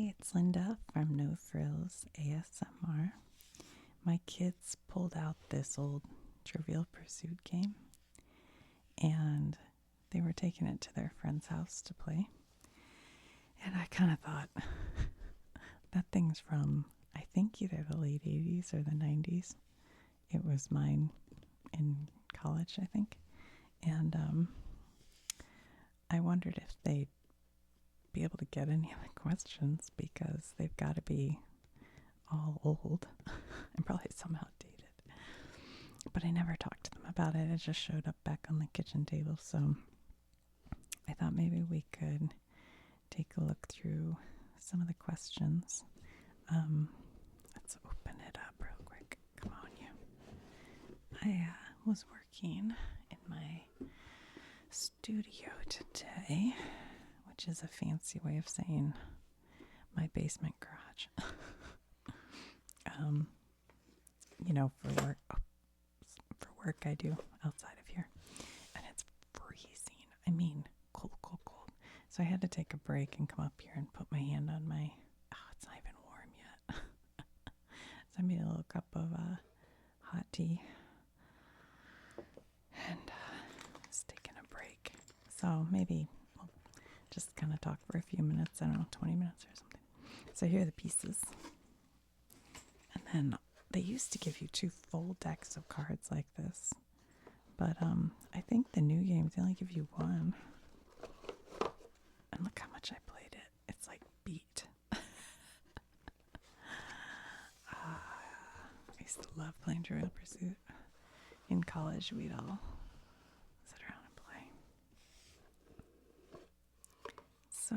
Hi, it's Linda from No Frills ASMR. My kids pulled out this old Trivial Pursuit game and they were taking it to their friend's house to play. And I kind of thought, that thing's from, I think, either the late 80s or the 90s. It was mine in college, I think. And I wondered if they'd be able to get any of the questions because they've got to be all old and probably somehow dated. But I never talked to them about it. It just showed up back on the kitchen table. So I thought maybe we could take a look through some of the questions. Let's open it up real quick. Come on, you. I was working in my studio today, which is a fancy way of saying my basement garage. For work I do outside of here, and it's freezing. I mean, cold. So I had to take a break and come up here and put my hand on my. Oh, it's not even warm yet. So I made a little cup of hot tea, and was taking a break. So maybe we'll just kind of talk for a few minutes. I don't know, 20 minutes or something. So here are the pieces. And then they used to give you 2 full decks of cards like this. But I think the new games, they only give you 1. And look how much I played it. It's like beat. I used to love playing Trivial Pursuit. In college, we'd all sit around and play. So,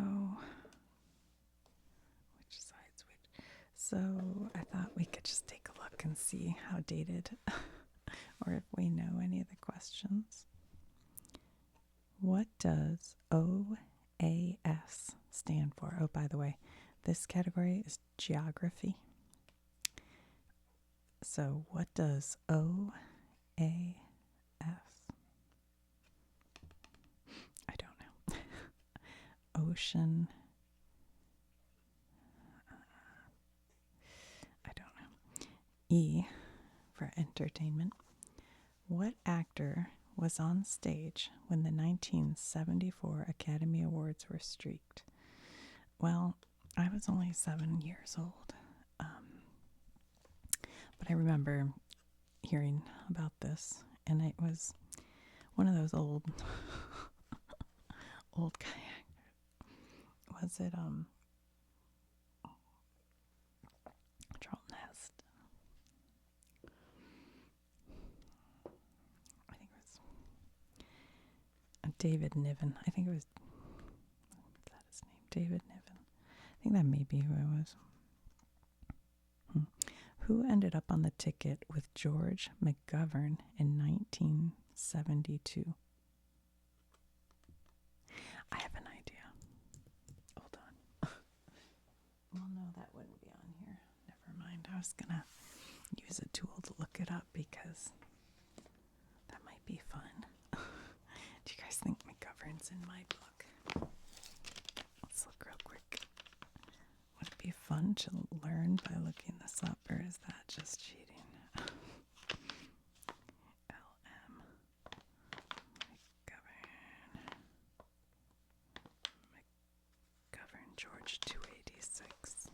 which side's which? So I thought we could just take a look and see how dated or if we know any of the questions. What does OAS stand for? Oh, by the way, this category is geography. So what does OAS? I don't know. Ocean. I don't know. E for entertainment. What actor was on stage when the 1974 Academy Awards were streaked? Well, I was only 7 years old. But I remember hearing about this, and it was one of those old guy actors. Was it Charlton Heston? I think it was David Niven. I think it was, is that his name? David Niven. I think that may be who it was. Who ended up on the ticket with George McGovern in 1972? I have an idea. Hold on. Well, no, that wouldn't be on here. Never mind. I was going to use a tool to look it up because that might be fun. Do you guys think McGovern's in my book? Let's look real quick. Would it be fun to learn by looking this up, or is that just cheating? L.M. McGovern George 286.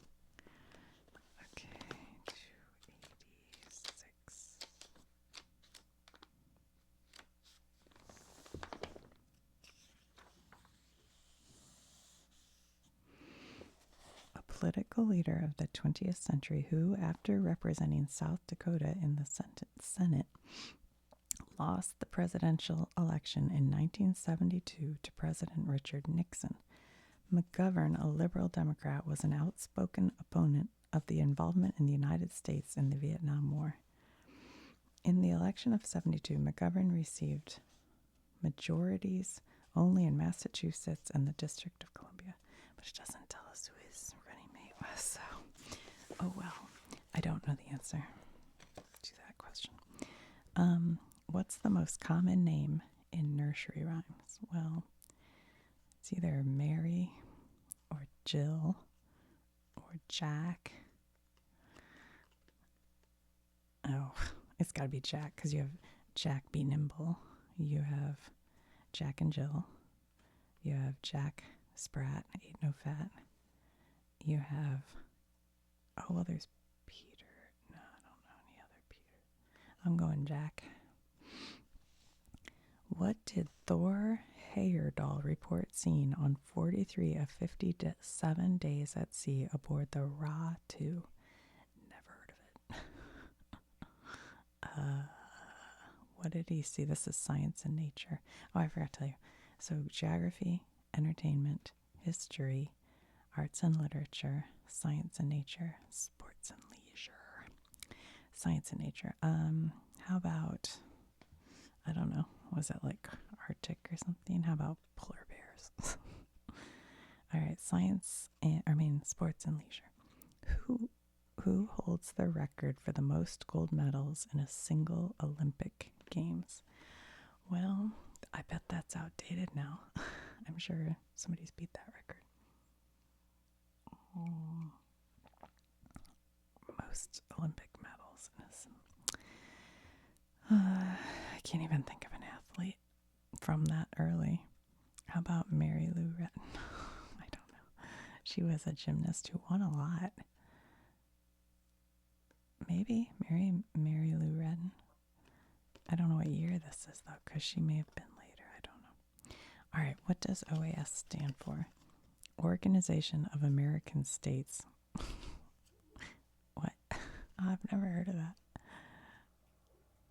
Okay, 286. Political leader of the 20th century who, after representing South Dakota in the Senate, lost the presidential election in 1972 to President Richard Nixon. McGovern, a liberal Democrat, was an outspoken opponent of the involvement in the United States in the Vietnam War. In the election of 72, McGovern received majorities only in Massachusetts and the District of Columbia, which doesn't tell us who his running mate was, so oh well. I don't know the answer to that question. What's the most common name in nursery rhymes? Well, it's either Mary or Jill Jack. Oh, it's got to be Jack because you have Jack Be Nimble. You have Jack and Jill. You have Jack Sprat, Ain't No Fat. You have, oh, well, there's Peter. No, I don't know any other Peter. I'm going Jack. What did Thor Heyerdahl report seeing on 43 of 57 days at sea aboard the Whhaattt? Never heard of it. What did he see? This is science and nature. Oh, I forgot to tell you. So geography, entertainment, history, arts and literature, science and nature, sports and leisure. Science and nature. How about, I don't know, was it like Arctic or something? How about polar bears? All right, sports and leisure. Who holds the record for the most gold medals in a single Olympic Games? Well, I bet that's outdated now. I'm sure somebody's beat that record. Most Olympic medals. I can't even think of an athlete from that early. How about Mary Lou Retton? I don't know. She was a gymnast who won a lot. Maybe Mary Lou Retton. I don't know what year this is, though, because she may have been later. I don't know. All right, what does OAS stand for? Organization of American States. What? I've never heard of that.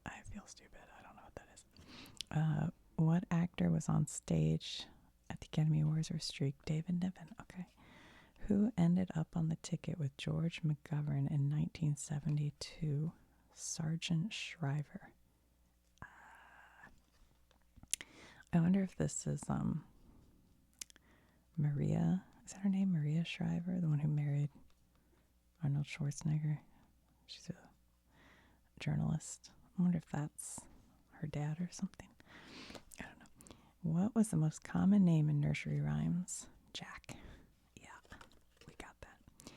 I feel stupid. I don't know what that is. What actor was on stage at the Academy Awards or streak? David Niven. Okay. Who ended up on the ticket with George McGovern in 1972? Sergeant Shriver. I wonder if this is Maria. Is that her name? Maria Shriver, the one who married Arnold Schwarzenegger. She's a journalist. I wonder if that's her dad or something. I don't know. What was the most common name in nursery rhymes? Jack. Yeah, we got that.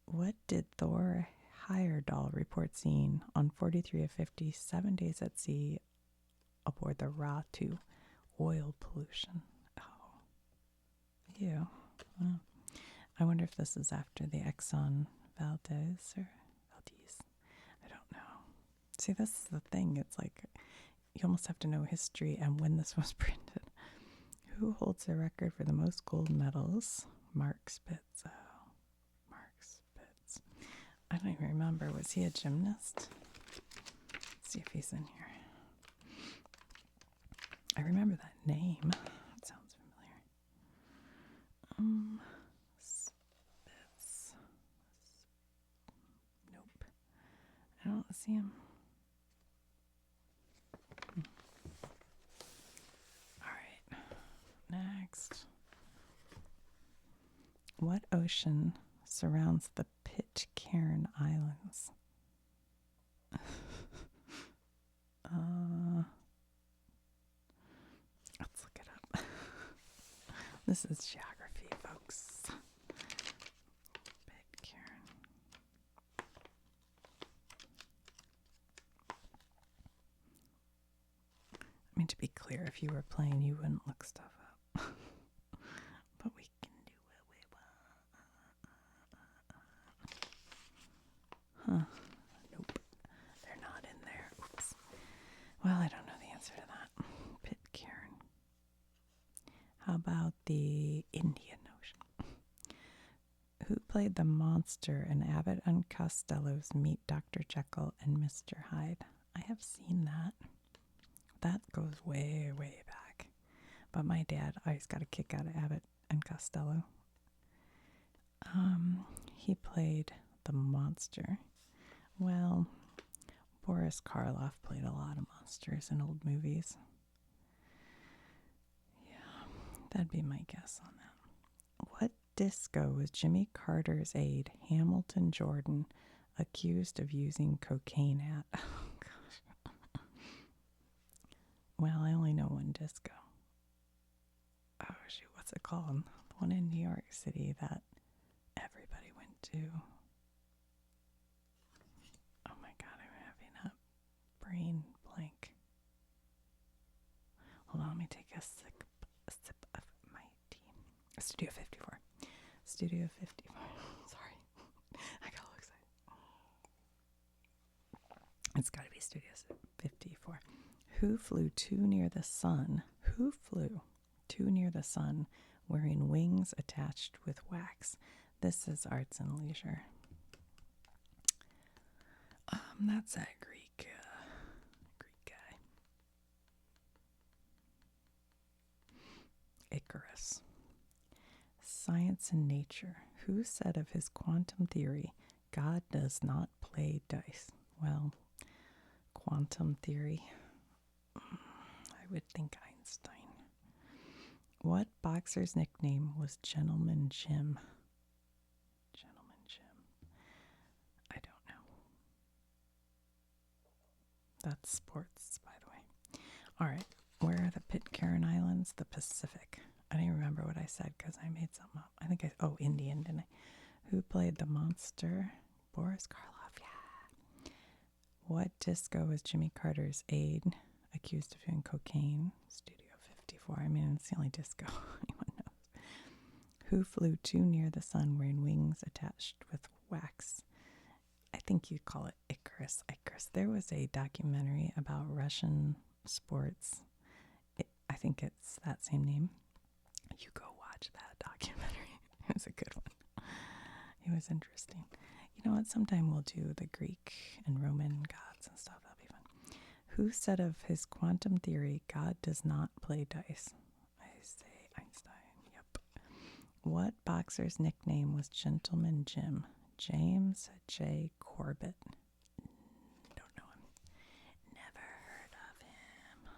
What did Thor Heyerdahl report seeing on 43 of 57 days at sea aboard the Whhaattt? Oil pollution. Oh. Ew. Well, I wonder if this is after the Exxon Valdez or Valdez. I don't know. See, this is the thing. It's like you almost have to know history and when this was printed. Who holds the record for the most gold medals? Mark Spitz. Oh, Mark Spitz. I don't even remember. Was he a gymnast? Let's see if he's in here. I remember that name. It sounds familiar. Spitz. Nope. I don't see him. All right. Next. What ocean surrounds the Pitcairn Islands? Let's look it up. This is geography, folks. Pitcairn. I mean, to be clear, if you were playing, you wouldn't look stuff up. But we can do what we want. Huh. Nope. They're not in there. Oops. Well, I don't know the answer to that. Pitcairn. How about the Indian Ocean? Who played the monster in Abbott and Costello's Meet Dr. Jekyll and Mr. Hyde? I have seen that. That goes way, way back. But my dad always got a kick out of Abbott and Costello. He played the monster. Well, Boris Karloff played a lot of monsters in old movies. Yeah, that'd be my guess on that. What disco was Jimmy Carter's aide, Hamilton Jordan, accused of using cocaine at? Oh, gosh. Well, I only know one disco. Oh, shoot, what's it called? The one in New York City that everybody went to. Ew. Oh my god, I'm having a brain blank. Hold on, let me take a sip of my tea. Studio 54. Studio 54. Sorry. I got all excited. It's got to be Studio 54. Who flew too near the sun? Who flew too near the sun wearing wings attached with wax? This is Arts and Leisure. That's that Greek guy. Icarus. Science and Nature. Who said of his quantum theory, God does not play dice? Well, quantum theory. I would think Einstein. What boxer's nickname was Gentleman Jim? Gentleman Jim. I don't know. That's sports, by the way. All right. Where are the Pitcairn Islands? The Pacific. I don't even remember what I said because I made something up. I think Indian, didn't I? Who played the monster? Boris Karloff, yeah. What disco was Jimmy Carter's aide accused of doing cocaine? Studio 54. I mean, it's the only disco anyone knows. Who flew too near the sun wearing wings attached with wax? I think you call it Icarus. There was a documentary about Russian sports. I think it's that same name. You go watch that documentary. It was a good one. It was interesting. You know what? Sometime we'll do the Greek and Roman gods and stuff. That'll be fun. Who said of his quantum theory, God does not play dice? I say Einstein. Yep. What boxer's nickname was Gentleman Jim? James J. Corbett. Don't know him. Never heard of him.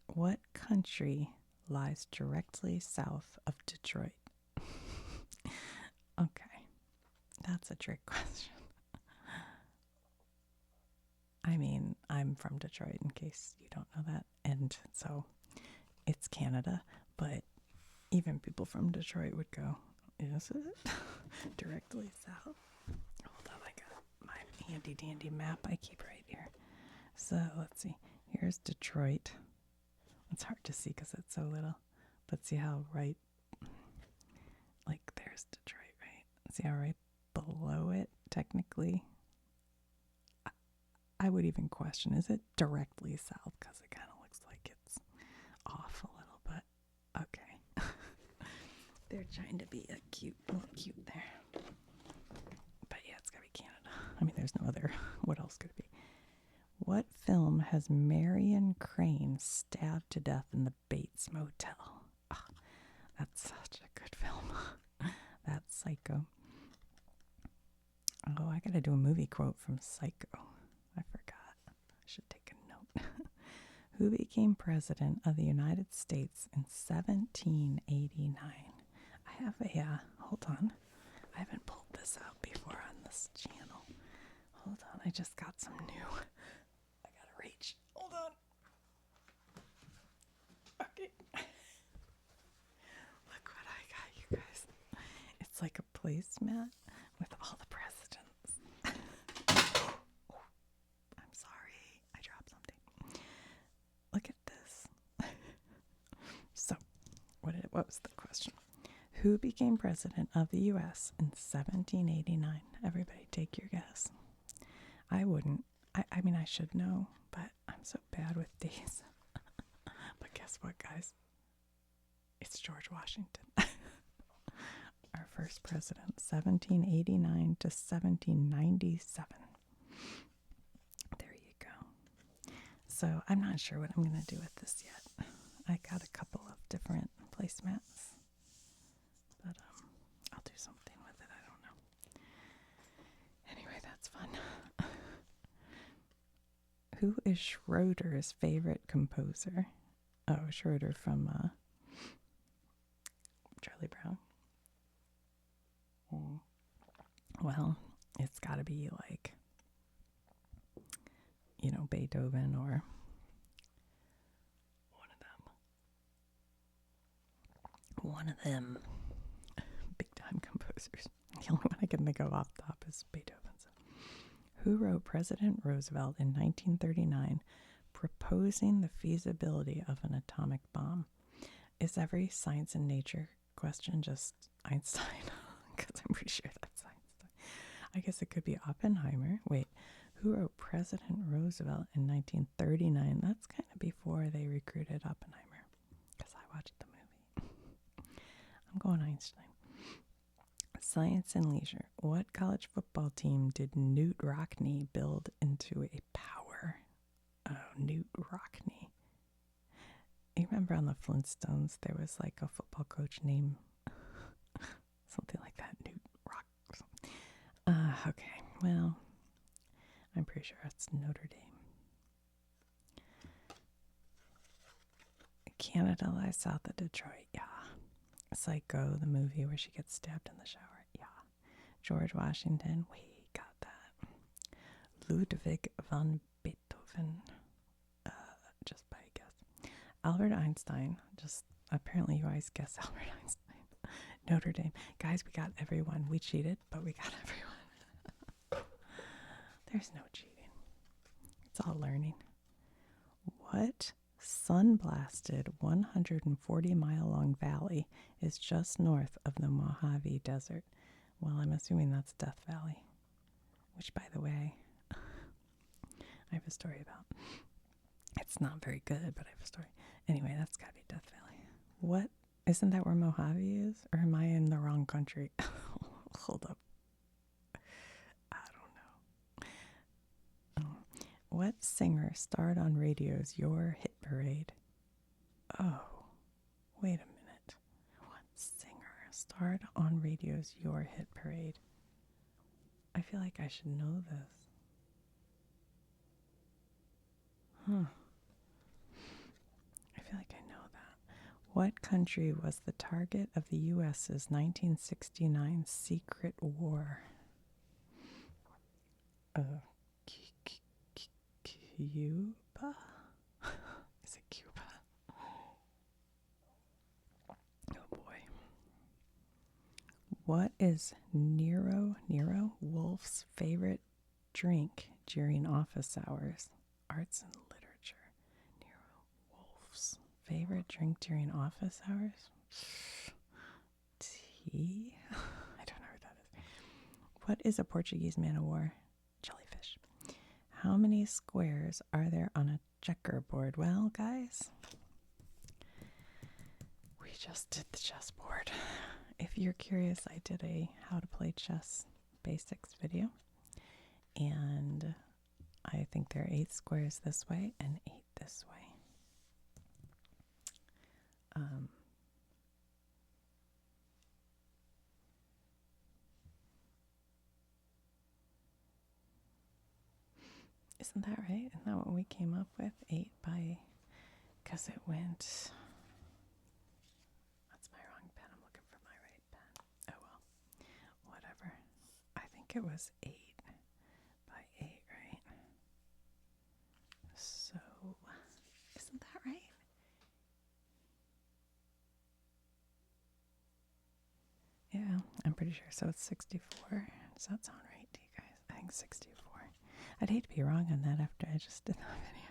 What country lies directly south of Detroit? Okay, that's a trick question. I mean, I'm from Detroit, in case you don't know that, and so it's Canada, but even people from Detroit would go, is it? Directly south? Hold on, I got my handy dandy map I keep right here. So let's see, here's Detroit. It's hard to see because it's so little, but see how right, like there's Detroit, right? See how right below it, technically, I would even question, is it directly south? Because it kind of looks like it's off a little, but okay. They're trying to be a little cute there. But yeah, it's gotta be Canada. I mean, there's no other, what else could it be? What film has Marion Crane stabbed to death in the Bates Motel? Oh, that's such a good film. That's Psycho. Oh, I gotta do a movie quote from Psycho. I forgot. I should take a note. Who became president of the United States in 1789? I have a, hold on. I haven't pulled this out before on this channel. Hold on, I just got some new. I gotta reach. Hold on. Okay. Look what I got, you guys. It's like a placemat with all the presidents. I'm sorry, I dropped something. Look at this. So, what was the question? Who became president of the U.S. in 1789? Everybody take your guess. I wouldn't. I mean, I should know, but I'm so bad with days. But guess what, guys? It's George Washington. Our first president, 1789 to 1797. There you go. So I'm not sure what I'm going to do with this yet. I got a couple of different placemats, but I'll do something with it. I don't know. Anyway, that's fun. Who is Schroeder's favorite composer? Oh, Schroeder from Charlie Brown. Well, it's got to be like, you know, Beethoven or one of them big time composers. composers. The only one I can think of off the top is Beethoven's. Who wrote President Roosevelt in 1939 proposing the feasibility of an atomic bomb? Is every science and nature question just Einstein? Because I'm pretty sure that's Einstein. I guess it could be Oppenheimer. Wait, who wrote President Roosevelt in 1939? That's kind of before they recruited Oppenheimer, because I watched the movie. I'm going Einstein. Science and leisure. What college football team did Newt Rockne build into a power? Oh, Newt Rockne. You remember on the Flintstones, there was like a football coach named something like that, Newt Rock. Okay, well, I'm pretty sure it's Notre Dame. Canada lies south of Detroit, yeah. Psycho, the movie where she gets stabbed in the shower, yeah. George Washington, we got that. Ludwig van Beethoven, just by guess. Albert Einstein, just apparently you always guess Albert Einstein. Notre Dame. Guys, we got everyone. We cheated, but we got everyone. There's no cheating. It's all learning. What sun-blasted 140-mile-long valley is just north of the Mojave Desert? Well, I'm assuming that's Death Valley, which, by the way, I have a story about. It's not very good, but I have a story. Anyway, that's got to be Death Valley. What? Isn't that where Mojave is? Or am I in the wrong country? Hold up. I don't know. What singer starred on radio's Your Hit Parade? Oh, wait a minute. What singer starred on radio's Your Hit Parade? I feel like I should know this. I feel like I know that. What country was the target of the U.S.'s 1969 secret war? Cuba? Is it Cuba? Oh boy. What is Nero Wolf's favorite drink during office hours? Arts and literature. Nero Wolf's favorite drink during office hours? Tea? I don't know what that is. What is a Portuguese man of war? Jellyfish. How many squares are there on a checkerboard? Well, guys, we just did the chessboard. If you're curious, I did a how to play chess basics video, and I think there are 8 squares this way and 8 this way. Isn't that right? Isn't that what we came up with? 8 by, because it went, that's my wrong pen. I'm looking for my right pen. Oh well, whatever. I think it was 8 by 8, right? So, isn't that right? Yeah, I'm pretty sure. So it's 64. Does that sound right to you guys? I think 64. I'd hate to be wrong on that after I just did that video.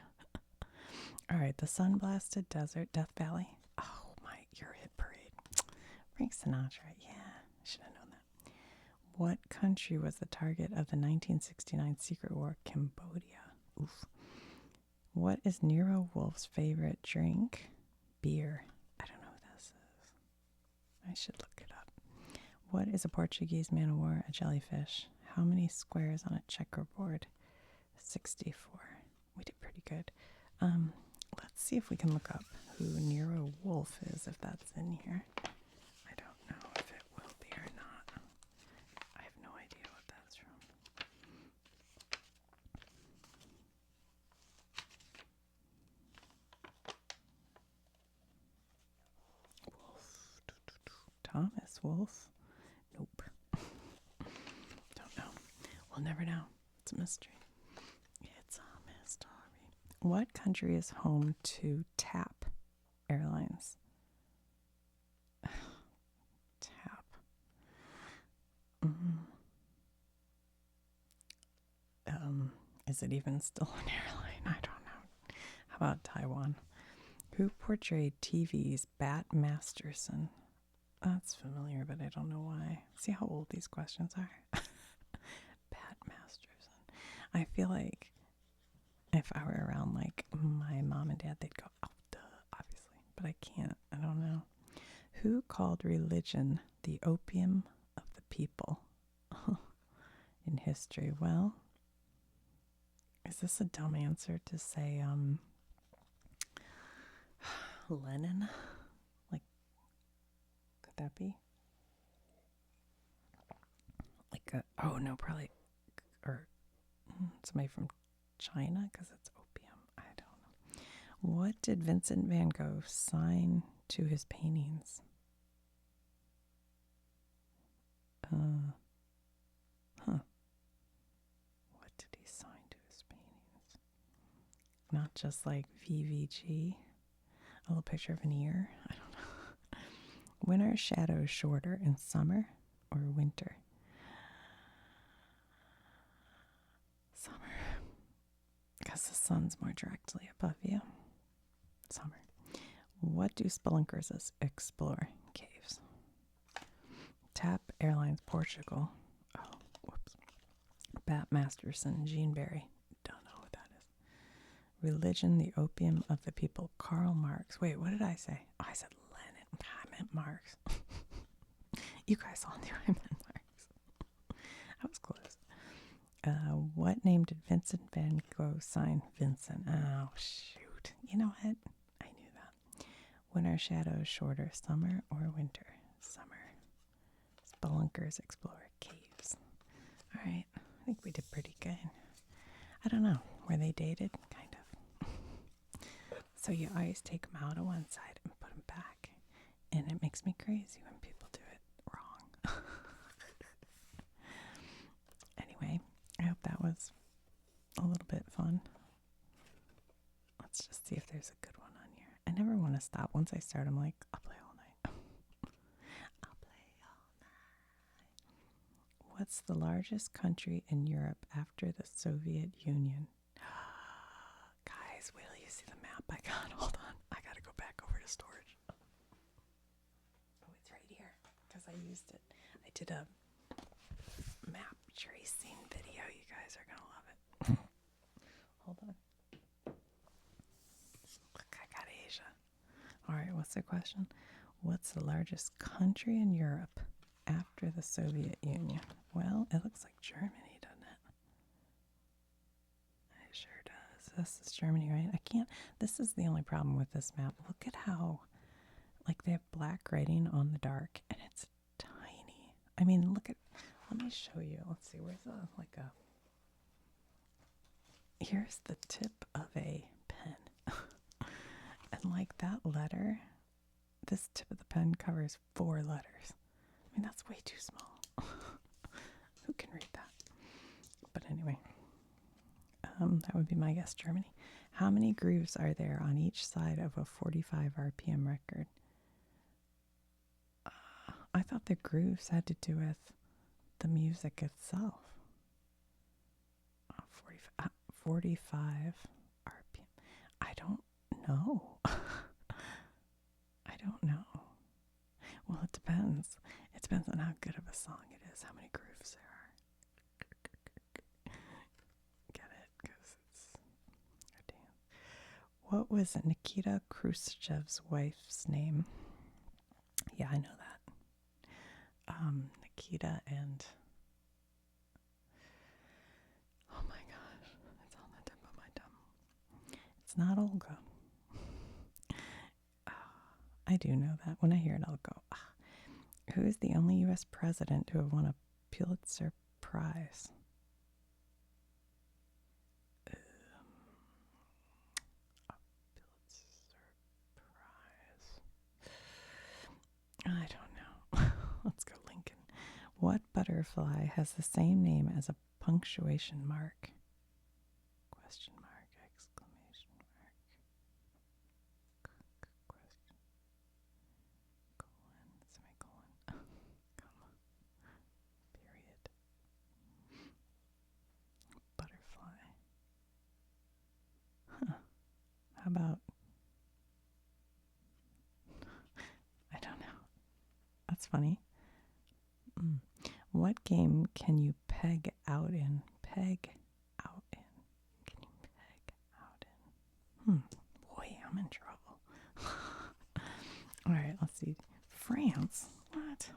All right, the sun-blasted desert, Death Valley. Oh my, Your Hit Parade. Frank Sinatra. Yeah, I should have known that. What country was the target of the 1969 secret war? Cambodia. Oof. What is Nero Wolf's favorite drink? Beer. I don't know what this is. I should look it up. What is a Portuguese man of war? A jellyfish. How many squares on a checkerboard? 64. We did pretty good. Let's see if we can look up who Nero Wolf is, if that's in here. I don't know if it will be or not. I have no idea what that's from. Wolf. Thomas Wolfe? Nope. Don't know. We'll never know. It's a mystery. It's a mystery. What country is home to TAP Airlines? TAP. Is it even still an airline? I don't know. How about Taiwan? Who portrayed TV's Bat Masterson? That's familiar, but I don't know why. See how old these questions are? Bat Masterson. I feel like if I were around like my mom and dad, they'd go, oh, duh, obviously. But I can't. I don't know. Who called religion the opium of the people in history? Well, is this a dumb answer to say Lenin? Like, could that be? Like oh no, probably, or somebody from China, because it's opium. I don't know. What did Vincent van Gogh sign to his paintings? What did he sign to his paintings? Not just like VVG, a little picture of an ear. I don't know. When are shadows shorter, in summer or winter? Summer. Because the sun's more directly above you. Summer. What do spelunkers explore? Caves. TAP Airlines Portugal. Oh, whoops. Bat Masterson, Jean Barry. Don't know what that is. Religion, the opium of the people. Karl Marx. Wait, what did I say? Oh, I said Lenin. I meant Marx. You guys all knew I meant Marx. I was close. What name did Vincent van Gogh sign? Vincent. Oh, shoot. You know what? I knew that. When are shadows shorter, summer or winter? Summer. Spelunkers explore caves. All right. I think we did pretty good. I don't know. Were they dated? Kind of. So you always take them out of one side and put them back. And it makes me crazy when people do it wrong. Anyway, I hope that was a little bit fun. Let's just see if there's a good one on here. I never want to stop. Once I start, I'm like, I'll play all night. I'll play all night. What's the largest country in Europe after the Soviet Union? Guys, wait till you see the map I got. Hold on. I got to go back over to storage. Oh, it's right here because I used it. I did a map tracing video. You guys are going to love it. Hold on. Look, I got Asia. All right, what's the question? What's the largest country in Europe after the Soviet Union? Well, it looks like Germany, doesn't it? It sure does. This is Germany, right? I can't. This is the only problem with this map. Look at how, like, they have black writing on the dark, and it's tiny. I mean, look at. Let me show you. Let's see. Where's here's the tip of a pen. And like that letter, this tip of the pen covers 4 letters. I mean, that's way too small. Who can read that? But anyway, that would be my guess, Germany. How many grooves are there on each side of a 45 RPM record? I thought the grooves had to do with the music itself. 45 RPM. I don't know. I don't know. Well, it depends. It depends on how good of a song it is, how many grooves there are. Get it? Because it's a dance. What was Nikita Khrushchev's wife's name? Yeah, I know that. Nikita and... Oh my gosh, it's on the tip of my tongue. It's not Olga. I do know that. When I hear it, I'll go, Who is the only U.S. president to have won a Pulitzer Prize? A Pulitzer Prize. I don't know. Let's go Lincoln. What butterfly has the same name as a punctuation mark? Question mark, exclamation mark. Question. Colon, semicolon, comma, period. Butterfly. about? I don't know. That's funny. What game can you peg out in? Peg out in. Can you peg out in? Boy, I'm in trouble. All right, let's see. France? What?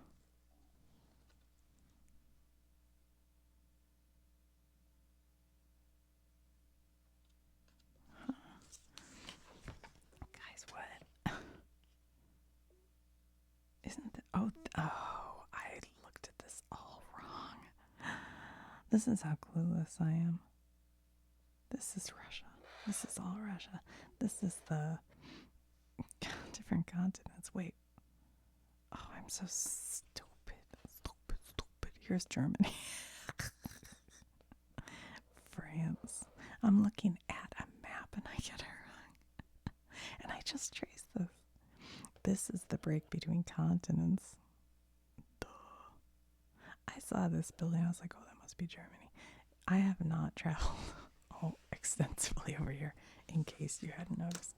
Guys, what? Isn't that? Oh, I looked at this all wrong. This is how clueless I am. This is Russia. This is all Russia. This is the different continents. Wait. Oh, I'm so stupid. Stupid. Here's Germany. France. I'm looking at a map and I get it wrong. And I just traced this. This is the break between continents. Duh. I saw this building. I was like, oh, that must be Germany. I have not traveled extensively over here, in case you hadn't noticed.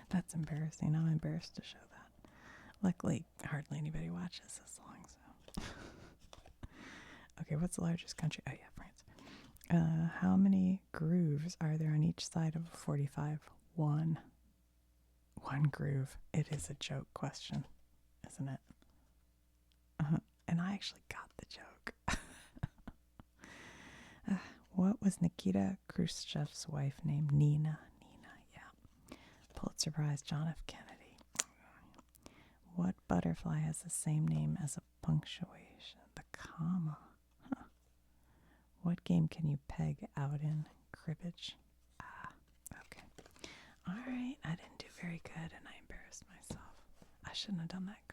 That's embarrassing. I'm embarrassed to show that. Luckily, hardly anybody watches this long, so. Okay, what's the largest country? Oh, yeah, France. How many grooves are there on each side of a 45? One. One groove. It is a joke question, isn't it? And I actually got the joke. What was Nikita Khrushchev's wife named? Nina, yeah. Pulitzer Prize, John F. Kennedy. What butterfly has the same name as a punctuation? The comma. Huh. What game can you peg out in? Cribbage. Okay. All right. I didn't do very good and I embarrassed myself. I shouldn't have done that